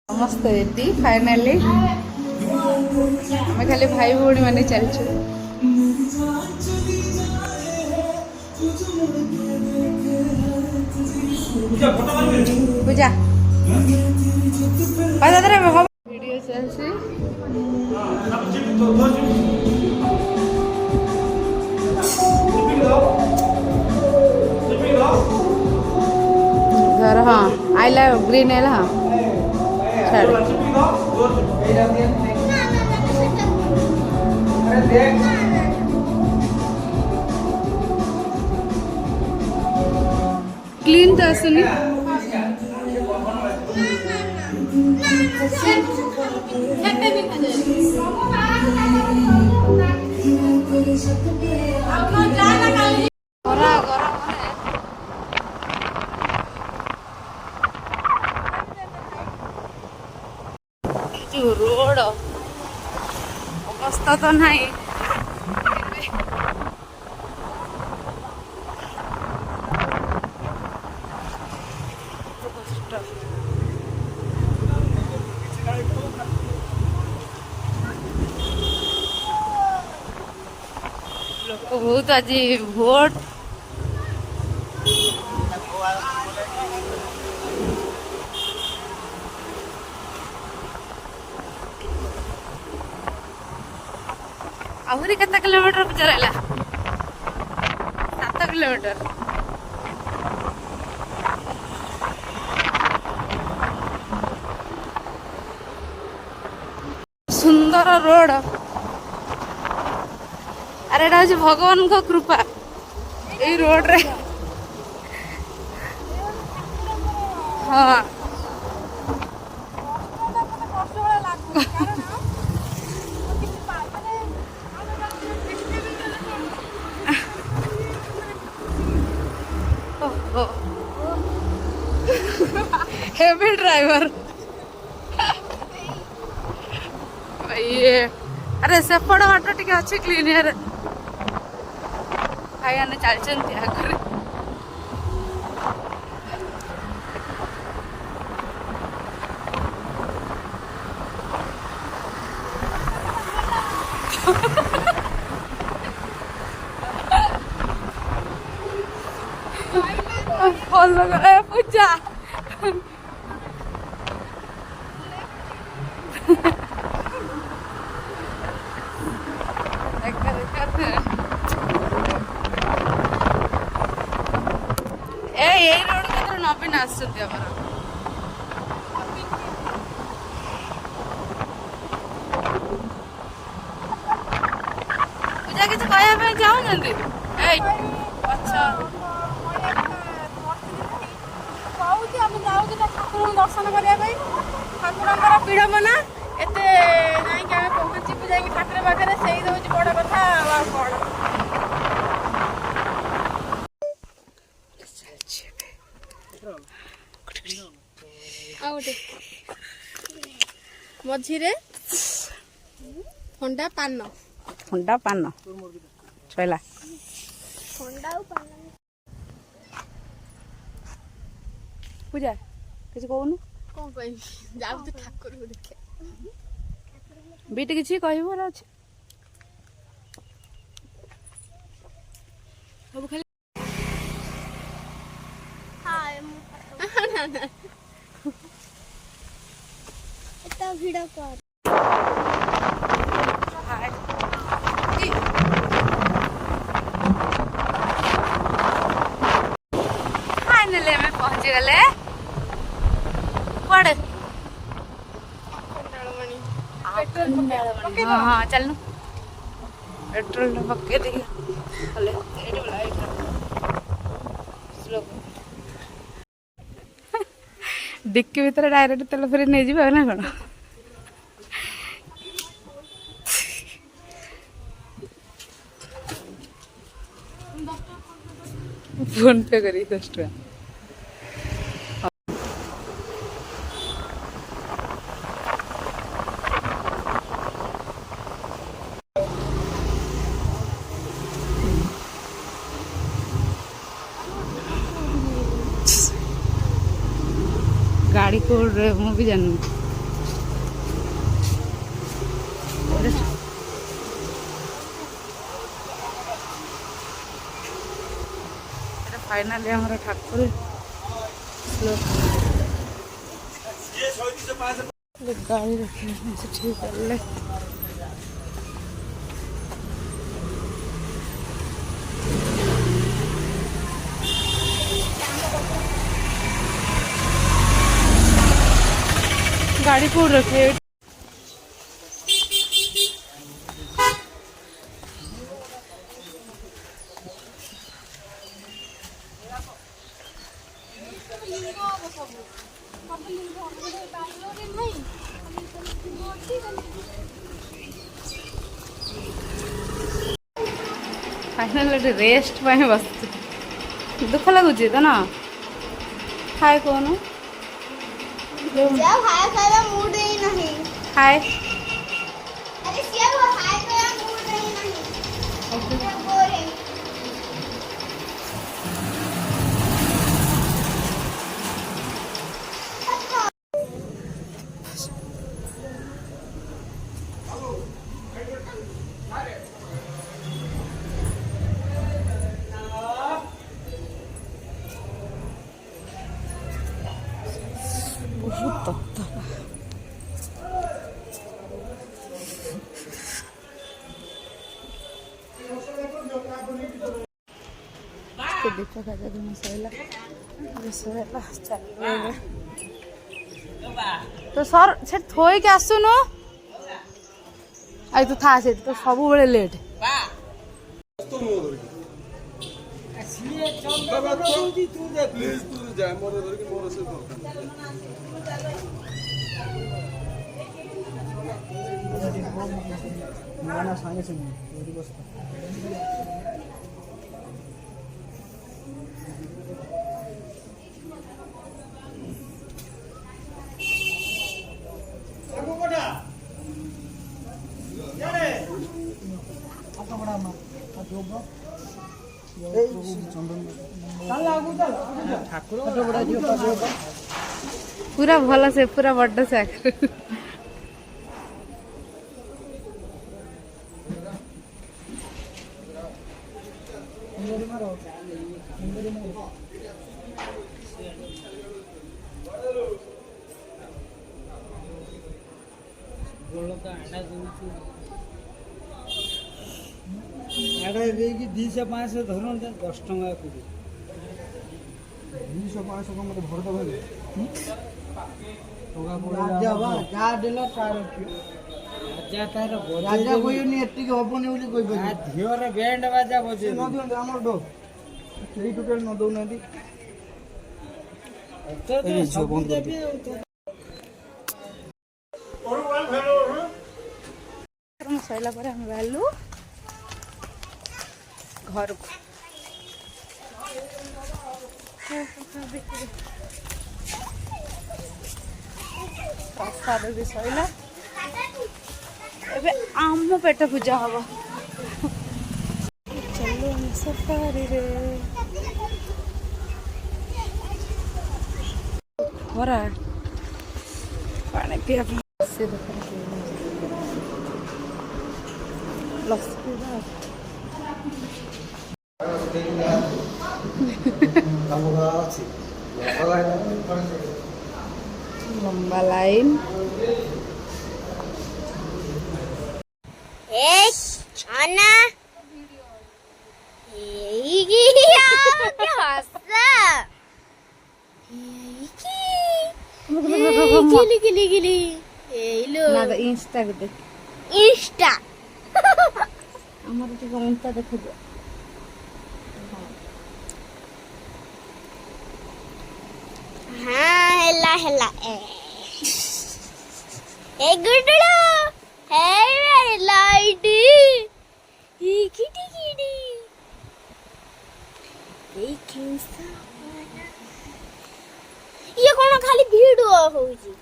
ସମସ୍ତେ ready finally ଆମେ ଖାଲି ଭାଇ ଭଉଣୀ ମାନେ ଚାଲିଛୁ। ପୂଜା ଭିଡ଼ିଓ ଚାଲିଛି। घर हाँ आइला ग्रीन है हाँ क्लीन तो आसुनी रोड अवस्था तो नहीं लोक बहुत आज भोट आहरी केते किलोमीटर पचराला 7 किलोमीटर सुंदर रोड अरे एटा हूँ भगवान को कृपा ये रोड रे हाँ हेवी ड्राइवर ये अरे सेपट बाट टे अच्छे क्लीनियर भाई मैंने चलते आगे फॉलो करे पूजा रोड को नवीन आसुच्च पूजा किसी कहना चाहूना अच्छा दर्शन करने ठाकुर पीड़ मना एत जाए पहुँचू जा ठाकुर पाखे से बड़ कथा कौन मझीरे ठंडा पान चला पूजा किसी कहूनु कौन कह जाऊ ठाकुर को देखे बीट किसी कहबार अच्छे सब खाली भिड़ कर फाइनली हमें पहुंच गले पड़े हाँ चलनु पेट्रोल पके देखिए डिक्की भीतर डायरेक्ट तेल फ्री नहीं जी ना कौन फोन पे करी 10 टका गाड़ी को मुझे भी जानू फाइनाली हमारा ठाकुर गाड़ी रखी ठीक है। गाड़ी को रखे फाइनल रेस्ट बस दुख लगुच तो ना खाए कौन हाय बहुत दीप खाजा दिन सैला चल तो सर से थोई के आसुनु आई तो था से तो सब बड़े लेट पूरा भल से पूरा बड़ से दिश पाँच धर 10 टका कोड़ी 200 500 का मत भर दबे राजा बा जा देला तार राजा तार राजा कोई नहीं एत्ती के होबनी बोली कोई बजे धियोर बैंड बाजा बजे न दियो हमर दो 3 टोटल न दो नदी तो सब बंद कर दे हम सैला पर हम गलु घर को प्रसाद भी सैला एबे आम पेट पूजा हम चलो सफारी रे खरा पानी पिया से लंबा लाइन Ana इंस्टा देख Insta हमारे इंस्टा देख हाँ हेला हेला ए गुडड़ो है मेरी लाइट ये किटी किटी ये कौन खाली वीडियो होउची